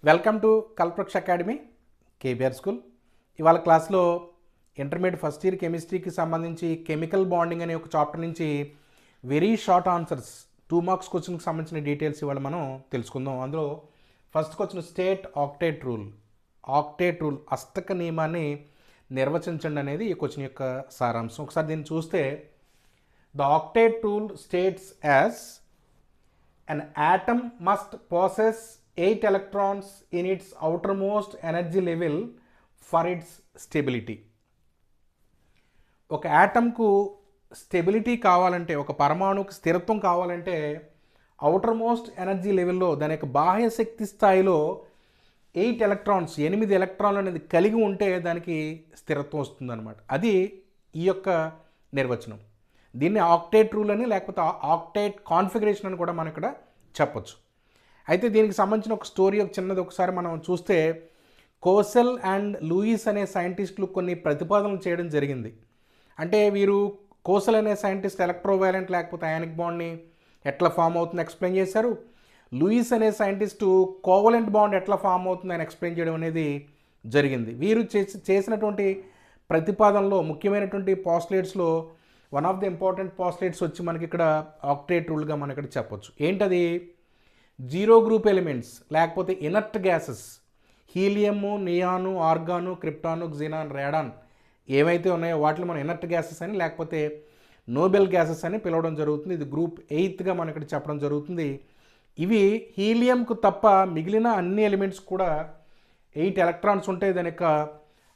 Welcome to Kalpavriksha academy KBR school. ఇవాళ క్లాస్లో intermediate first year కెమిస్ట్రీకి సంబంధించి కెమికల్ బాండింగ్ అనే ఒక చాప్టర్ నుంచి వెరీ షార్ట్ ఆన్సర్స్ 2 మార్క్స్ క్వశ్చన్కి సంబంధించిన డీటెయిల్స్ ఇవాళ మనం తెలుసుకుందాం. అందులో first question state octet rule. Octet rule అష్టక నియమాన్ని నిర్వచించండి అనేది ఈ క్వశ్చన్ యొక్క సారాంశం. ఒకసారి దీన్ని చూస్తే the octet rule states as an atom must possess 8 electrons in its outermost energy level for its stability. ఒక యాటమ్కు స్టెబిలిటీ కావాలంటే, ఒక పరమాణుకు స్థిరత్వం కావాలంటే అవుటర్ మోస్ట్ ఎనర్జీ లెవెల్లో దాని యొక్క బాహ్య శక్తి స్థాయిలో 8 ఎలక్ట్రాన్స్ 8 ఎలక్ట్రాన్లు అనేది కలిగి ఉంటే దానికి స్థిరత్వం వస్తుందన్నమాట. అది ఈ యొక్క నిర్వచనం. దీన్ని ఆక్టేట్ రూల్ అని లేకపోతే ఆక్టేట్ కాన్ఫిగరేషన్ అని కూడా మనం ఇక్కడ చెప్పొచ్చు. అయితే దీనికి సంబంధించిన ఒక స్టోరీ ఒక చిన్నది ఒకసారి మనం చూస్తే, కోసెల్ అండ్ లూయిస్ అనే సైంటిస్టులు కొన్ని ప్రతిపాదనలు చేయడం జరిగింది. అంటే వీరు కోసెల్ అనే సైంటిస్ట్ ఎలక్ట్రోవైలెంట్ లేకపోతే అయానిక్ బాండ్ని ఎట్లా ఫామ్ అవుతుందో ఎక్స్ప్లెయిన్ చేశారు. లూయిస్ అనే సైంటిస్టు కోవలెంట్ బాండ్ ఎట్లా ఫామ్ అవుతుంది అని ఎక్స్ప్లెయిన్ చేయడం అనేది జరిగింది. వీరు చేసినటువంటి ప్రతిపాదనలో ముఖ్యమైనటువంటి పాస్టులేట్స్లో one of the important postulates వచ్చి మనకి ఇక్కడ ఆక్టేట్ రూల్గా మనం ఇక్కడ చెప్పొచ్చు. ఏంటది? జీరో గ్రూప్ ఎలిమెంట్స్ లేకపోతే inert gases helium, neon, argon, krypton, xenon, radon ఏవైతే ఉన్నాయో వాటిని మనం ఇనర్ట్ గ్యాసెస్ అని లేకపోతే నోబెల్ గ్యాసెస్ అని పిలవడం జరుగుతుంది. ఇది గ్రూప్ 8గా మనం ఇక్కడ చెప్పడం జరుగుతుంది. ఇవి హీలియంకు తప్ప మిగిలిన అన్ని ఎలిమెంట్స్ కూడా 8 ఎలక్ట్రాన్స్ ఉంటాయి దాని యొక్క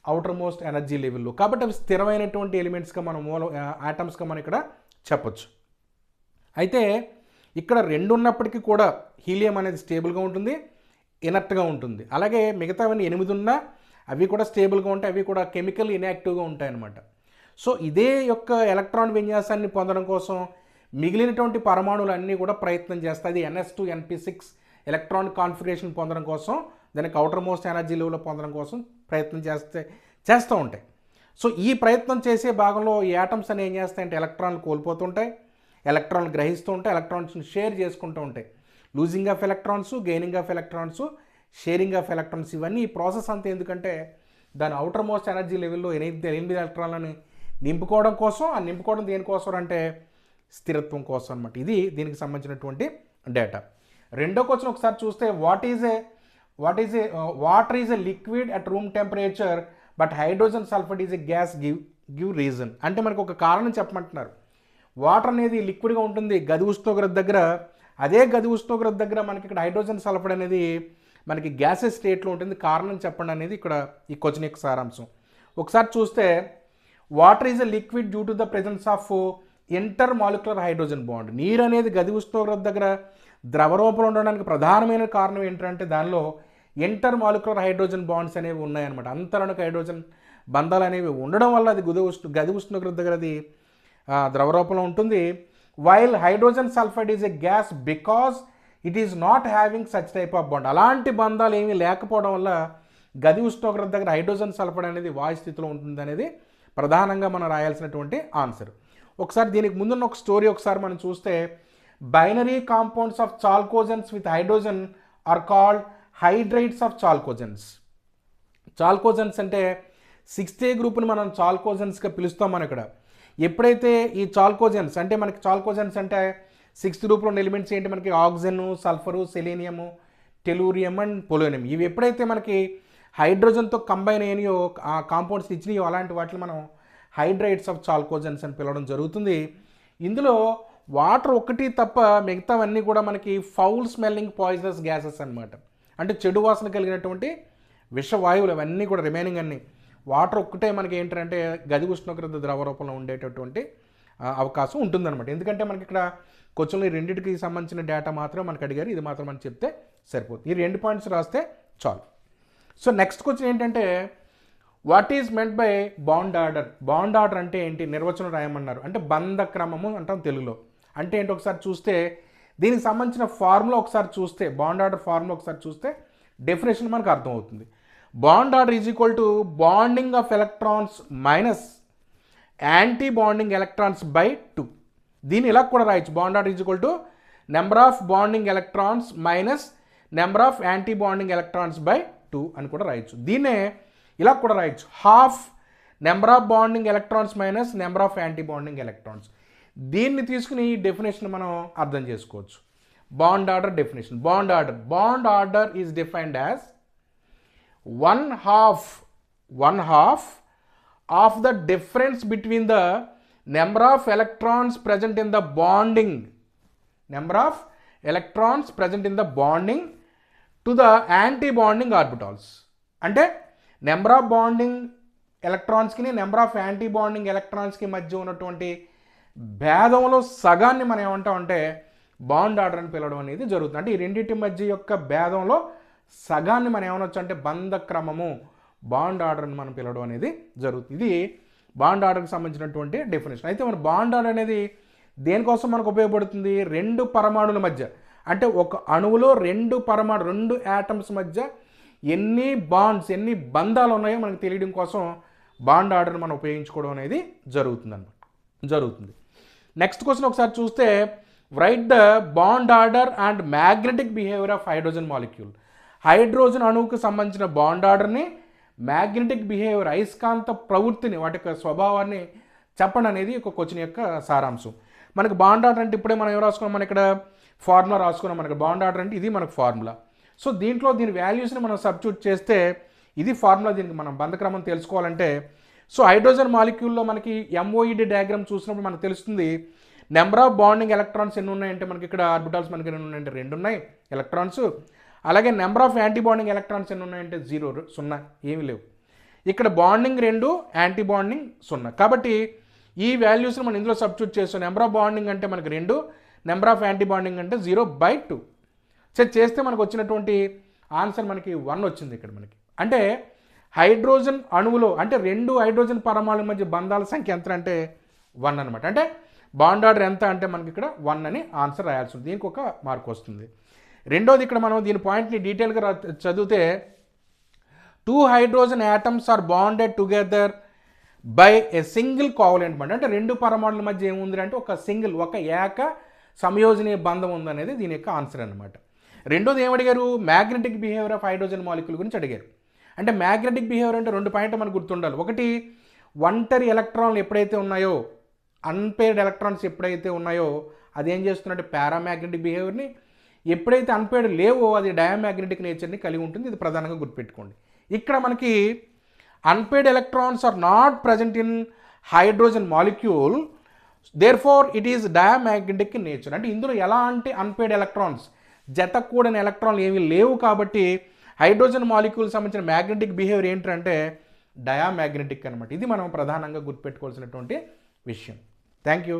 అవుటర్ మోస్ట్ ఎనర్జీ లెవెల్లో. కాబట్టి అవి స్థిరమైనటువంటి ఎలిమెంట్స్గా మనం ఆటమ్స్గా మనం ఇక్కడ చెప్పొచ్చు. అయితే ఇక్కడ రెండు ఉన్నప్పటికీ కూడా హీలియం అనేది స్టేబుల్గా ఉంటుంది, ఇనర్ట్గా ఉంటుంది. అలాగే మిగతావన్నీ 8 ఉన్నా అవి కూడా స్టేబుల్గా ఉంటాయి, అవి కూడా కెమికల్ ఇన్యాక్టివ్గా ఉంటాయి అన్నమాట. సో ఇదే యొక్క ఎలక్ట్రాన్ విన్యాసాన్ని పొందడం కోసం మిగిలినటువంటి పరమాణువులు అన్నీ కూడా ప్రయత్నం చేస్తాయి. అది NS2 NP6 ఎలక్ట్రాన్ కాన్ఫిగరేషన్ పొందడం కోసం, దానికి అవుటర్ మోస్ట్ ఎనర్జీ లెవెల్లో పొందడం కోసం ప్రయత్నం చేస్తూ ఉంటాయి. సో ఈ ప్రయత్నం చేసే భాగంలో ఈ యాటమ్స్ అని ఏం చేస్తాయంటే ఎలక్ట్రాన్లు కోల్పోతుంటాయి, ఎలక్ట్రాన్లు గ్రహిస్తూ ఉంటాయి, ఎలక్ట్రాన్స్ని షేర్ చేసుకుంటూ ఉంటాయి. Losing of electrons, gaining of electrons, sharing of electrons, ఇవన్నీ ఈ ప్రాసెస్ అంతా ఎందుకంటే దాని అవుటర్ మోస్ట్ ఎనర్జీ లెవెల్లో 8 ఎలక్ట్రాన్లని నింపుకోవడం కోసం. ఆ నింపుకోవడం దేనికోసం అంటే స్థిరత్వం కోసం అనమాట. ఇది దీనికి సంబంధించినటువంటి డేటా. రెండో క్వశ్చన్ ఒకసారి చూస్తే water is a liquid at room temperature but hydrogen sulphide is a gas give reason. అంటే మనకు ఒక కారణం చెప్పమంటున్నారు. వాటర్ అనేది లిక్విడ్గా ఉంటుంది గది ఉష్ణోగ్రత దగ్గర, అదే గది ఉష్ణోగ్రత దగ్గర మనకి ఇక్కడ హైడ్రోజన్ సల్ఫైడ్ అనేది మనకి గ్యాసెస్ స్టేట్లో ఉంటుంది. కారణం చెప్పండి అనేది ఇక్కడ ఈ క్వశ్చన్ యొక్క సారాంశం. ఒకసారి చూస్తే water is a liquid due to the presence of inter molecular hydrogen bond. నీరు అనేది గది ఉష్ణోగ్రత దగ్గర ద్రవ రూపంలో ఉండడానికి ప్రధానమైన కారణం ఏంటంటే దానిలో ఇంటర్ మాలిక్యులర్ హైడ్రోజన్ బాండ్స్ అనేవి ఉన్నాయన్నమాట. అంతరణకు హైడ్రోజన్ బంధాలు అనేవి ఉండడం వల్ల అది గది ఉష్ణోగ్రత దగ్గర అది ద్రవ రూపంలో ఉంటుంది. While hydrogen sulphide is a gas because it is not having such type of bond. అలాంటి బంధాలు ఏమీ లేకపోవడం వల్ల గది ఉష్ణోగ్రత దగ్గర హైడ్రోజన్ సల్ఫైడ్ అనేది వాయు స్థితిలో ఉంటుంది అనేది ప్రధానంగా మనం రాయాల్సినటువంటి ఆన్సర్. ఒకసారి దీనికి ముందున్న ఒక స్టోరీ ఒకసారి మనం చూస్తే, binary compounds of chalcogens with hydrogen are called hydrides of chalcogens. Chalcogens అంటే 6th గ్రూప్ని మనం చాల్కోజన్స్గా పిలుస్తాం. మనం ఇక్కడ ఎప్పుడైతే ఈ చాల్కోజన్స్ అంటే మనకి చాల్కోజన్స్ అంటే 6th గ్రూప్లో ఉన్న ఎలిమెంట్స్ ఏంటి, మనకి oxygen, sulphur, selenium, tellurium and polonium. ఇవి ఎప్పుడైతే మనకి హైడ్రోజన్తో కంబైన్ అయినాయో, ఆ కాంపౌండ్స్ ఇచ్చినాయో, అలాంటి వాటిని మనం హైడ్రైడ్స్ ఆఫ్ చాల్కోజన్స్ అని పిలవడం జరుగుతుంది. ఇందులో వాటర్ ఒకటి తప్ప మిగతావన్నీ కూడా మనకి ఫౌల్ స్మెల్లింగ్ పాయిజనస్ గ్యాసెస్ అనమాట. అంటే చెడు వాసన కలిగినటువంటి విషవాయువులు అవన్నీ కూడా రిమైనింగ్ అన్నీ. వాటర్ ఒక్కటే మనకి ఏంటంటే గది ఉష్ణోగ్రత ద్రవ రూపంలో ఉండేటటువంటి అవకాశం ఉంటుందన్నమాట. ఎందుకంటే మనకి ఇక్కడ క్వశ్చన్లో ఈ రెండింటికి సంబంధించిన డేటా మాత్రం మనకు అడిగారు, ఇది మాత్రం మనం చెప్తే సరిపోతుంది. ఈ 2 పాయింట్స్ రాస్తే చాలు. సో నెక్స్ట్ క్వశ్చన్ ఏంటంటే, what is meant by bond order. Bond order అంటే ఏంటి, నిర్వచనం రాయమన్నారు. అంటే బంధ క్రమము అంటాం తెలుగులో. అంటే ఏంటి ఒకసారి చూస్తే దీనికి సంబంధించిన ఫార్ములా ఒకసారి చూస్తే, బాండ్ ఆర్డర్ ఫార్ములా ఒకసారి చూస్తే డెఫినేషన్ మనకు అర్థమవుతుంది. Bond order is equal to bonding of electrons minus anti bonding electrons by 2. దీన్ని ఇలా కూడా రాయొచ్చు. Bond order is equal to number of bonding electrons minus number of anti bonding electrons by 2 అని కూడా రాయొచ్చు. దీన్నే ఇలా కూడా రాయొచ్చు, half number of bonding electrons minus number of anti bonding electrons. దీన్ని తీసుకుని ఈ డెఫినేషన్ మనం అర్థం చేసుకోవచ్చు. Bond order definition. Bond order is defined as one half of the difference between the number of electrons present in the bonding to the anti-bonding orbitals. అంటే number of bonding ఎలక్ట్రాన్స్కి number of anti bonding ఎలక్ట్రాన్స్కి మధ్య ఉన్నటువంటి భేదంలో సగాన్ని మనం ఏమంటామంటే bond order అని పిలవడం అనేది జరుగుతుంది. అంటే ఈ రెండింటి మధ్య యొక్క భేదంలో సగాన్ని మనం ఏమనొచ్చు అంటే బంధ క్రమము, బాండ్ ఆర్డర్ అని మనం పిలవడం అనేది జరుగుతుంది. ఇది బాండ్ ఆర్డర్కి సంబంధించినటువంటి డెఫినేషన్. అయితే మన బాండ్ ఆర్డర్ అనేది దేనికోసం మనకు ఉపయోగపడుతుంది? రెండు పరమాణుల మధ్య, అంటే ఒక అణువులో రెండు యాటమ్స్ మధ్య ఎన్ని బాండ్స్, ఎన్ని బంధాలు ఉన్నాయో మనకు తెలియడం కోసం బాండ్ ఆర్డర్ని మనం ఉపయోగించుకోవడం అనేది జరుగుతుంది. నెక్స్ట్ క్వశ్చన్ ఒకసారి చూస్తే, right the bond order and magnetic behaviour of hydrogen molecule. Hydrogen అణువుకు సంబంధించిన బాండ్ ఆర్డర్ని, మ్యాగ్నెటిక్ బిహేవియర్ అయస్కాంత ప్రవృత్తిని, వాటి యొక్క స్వభావాన్ని చెప్పండి అనేది ఒక క్వశ్చన్ యొక్క సారాంశం. మనకు బాండ్ ఆర్డర్ అంటే ఇప్పుడే మనం ఏం రాసుకున్నాం, మన ఇక్కడ ఫార్ములా రాసుకున్నాం. మనకి బాండ్ ఆర్డర్ అంటే ఇది మనకు ఫార్ములా. సో దీంట్లో దీని వాల్యూస్ని మనం సబ్స్టిట్యూట్ చేస్తే ఇది ఫార్ములా. దీనికి మనం బంధక్రమం తెలుసుకోవాలంటే, సో హైడ్రోజన్ మాలిక్యూల్లో మనకి ఎంఓఈడి డయాగ్రామ్ చూసినప్పుడు మనకు తెలుస్తుంది నెంబర్ ఆఫ్ బాండింగ్ ఎలక్ట్రాన్స్ ఎన్ని ఉన్నాయంటే మనకి ఇక్కడ ఆర్బిటాల్స్ మనకి ఎన్ని ఉన్నాయంటే 2 ఉన్నాయి ఎలక్ట్రాన్స్. అలాగే number of anti bonding electrons ఎన్ని ఉన్నాయంటే 0 ఏమీ లేవు. ఇక్కడ బాండింగ్ 2, యాంటీ బాండింగ్ 0. కాబట్టి ఈ వాల్యూస్ని మనం ఇందులో సబ్స్టిట్యూట్ చేస్తాం. నెంబర్ ఆఫ్ బాండింగ్ అంటే మనకి 2, నెంబర్ ఆఫ్ యాంటీ బాండింగ్ అంటే 0/2. చేస్తే మనకు వచ్చినటువంటి ఆన్సర్ మనకి 1 వచ్చింది ఇక్కడ మనకి. అంటే హైడ్రోజన్ అణువులో అంటే 2 హైడ్రోజన్ పరమాణుల మధ్య బంధాల సంఖ్య ఎంత అంటే 1 అనమాట. అంటే బాండ్ ఆర్డర్ ఎంత అంటే మనకి ఇక్కడ 1 అని ఆన్సర్ రాయాల్సి ఉంది. దీనికి ఒక మార్క్ వస్తుంది. రెండోది, ఇక్కడ మనం దీని పాయింట్ని డీటెయిల్గా చదివితే, 2 hydrogen atoms are bonded together by a single covalent bond. అంటే 2 పరమాణుల మధ్య ఏముంది అంటే ఒక ఏక సంయోజనీయ బంధం ఉందనేది దీని యొక్క ఆన్సర్ అనమాట. రెండోది ఏమడిగారు, magnetic behaviour of hydrogen molecule గురించి అడిగారు. అంటే మ్యాగ్నెటిక్ బిహేవియర్ అంటే 2 పాయింట్లు మనకు గుర్తుండాలి. ఒకటి, ఒంటరి ఎలక్ట్రాన్లు ఎప్పుడైతే ఉన్నాయో, అన్పేర్డ్ ఎలక్ట్రాన్స్ ఎప్పుడైతే ఉన్నాయో అది ఏం చేస్తున్నట్టు పారామ్యాగ్నెటిక్ బిహేవియర్ని, ఎప్పుడైతే అన్పేర్డ్ లేవో అది డయామ్యాగ్నెటిక్ నేచర్ని కలిగి ఉంటుంది. ఇది ప్రధానంగా గుర్తుపెట్టుకోండి. ఇక్కడ మనకి unpaired electrons are not present in hydrogen molecule, therefore it is diamagnetic nature. అంటే ఇందులో ఎలాంటి అన్పేర్డ్ ఎలక్ట్రాన్స్, జత కూడిన ఎలక్ట్రాన్లు ఏమీ లేవు. కాబట్టి హైడ్రోజన్ మాలిక్యూల్ సంబంధించిన మ్యాగ్నెటిక్ బిహేవియర్ ఏంటంటే డయామ్యాగ్నెటిక్ అనమాట. ఇది మనం ప్రధానంగా గుర్తుపెట్టుకోవాల్సినటువంటి విషయం. Thank you.